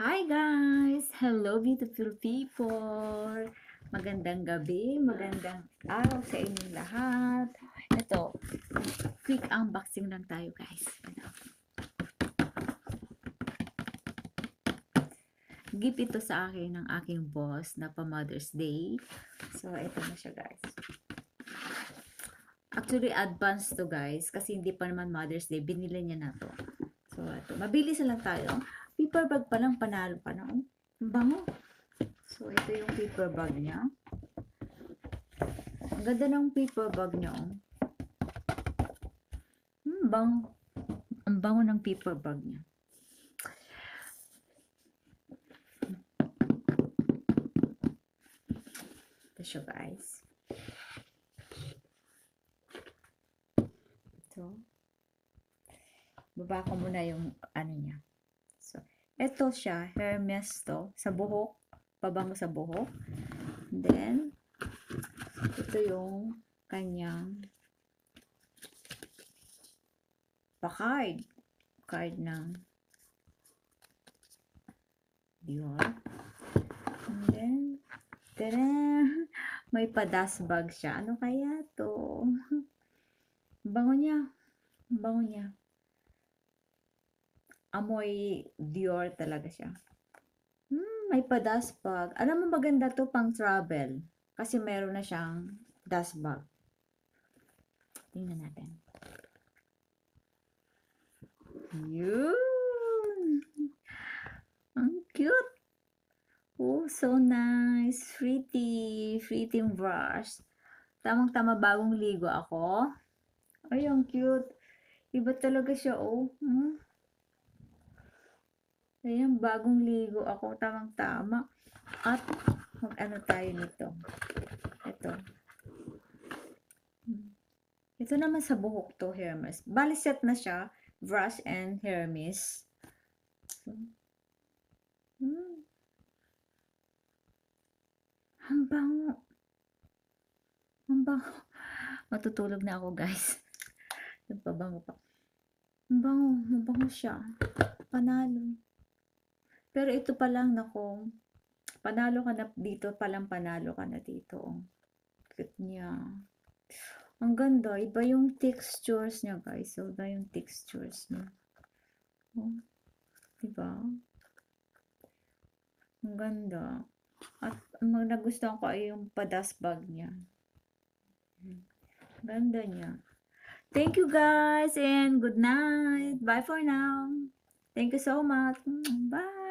Hi guys! Hello beautiful people! Magandang gabi, magandang araw sa inyong lahat. Ito, quick unboxing lang tayo guys. Gift ito sa akin ng aking boss na pa Mother's Day. So, ito na siya guys. Actually, advance to guys kasi hindi pa naman Mother's Day. Binili niya na to. So, ito. Mabilis lang tayo. Paper bag pa lang, panalo ka na. Ang bango. So, ito yung paper bag niya. Ang ganda ng paper bag niya. Bango. Ang bango ng paper bag niya. Ito siya guys. Ito. Baba ko muna yung ano niya. So, ito siya. Hermes to. Sa buhok. Pabango sa buhok. Then, ito yung kanyang pa-card. Card ng Dior. And then, tada! May pa-dust bag siya. Ano kaya to? Bango niya. Bango niya. Amoy Dior talaga siya. May pa-dust bag. Alam mo maganda to pang travel. Kasi meron na siyang dust bag. Tingnan natin. Yun! Ang cute! Oh, so nice. Pretty. Pretty brush. Tamang-tama bagong ligo ako. Ay, ang cute. Iba talaga siya, oh. Ayan, bagong ligo ako. Tamang-tama. At, mag-ano tayo nito. Ito. Ito naman sa buhok to, Hermes. Bali set na siya. Brush and Hermes. Ang bango. Ang bango. Matutulog na ako, guys. Nagpabango pa. Ang bango. Mabango siya. Panalo. Pero ito pa lang, nako. Panalo ka na dito. Palang panalo ka na dito. Cute niya. Ang ganda. Iba yung textures niya, guys. So, iba yung textures niya. Oh, diba? Ang ganda. At ang nagustuhan ko ay yung pa-dust bag niya. Ganda niya. Thank you guys and good night. Bye for now. Thank you so much. Bye.